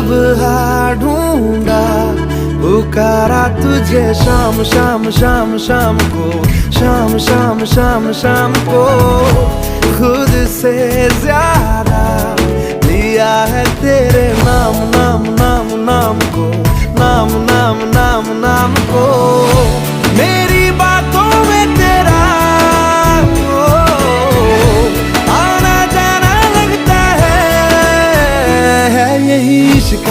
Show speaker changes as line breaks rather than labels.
सुबह ढूंढा पुकारा तुझे शाम शाम शाम शाम को, शाम शाम शाम शाम को। खुद से ज्यादा लिया है तेरे नाम नाम नाम नाम को, नाम नाम नाम नाम को। मेरी बातों में तेरा आना जाना लगता है यही इश्क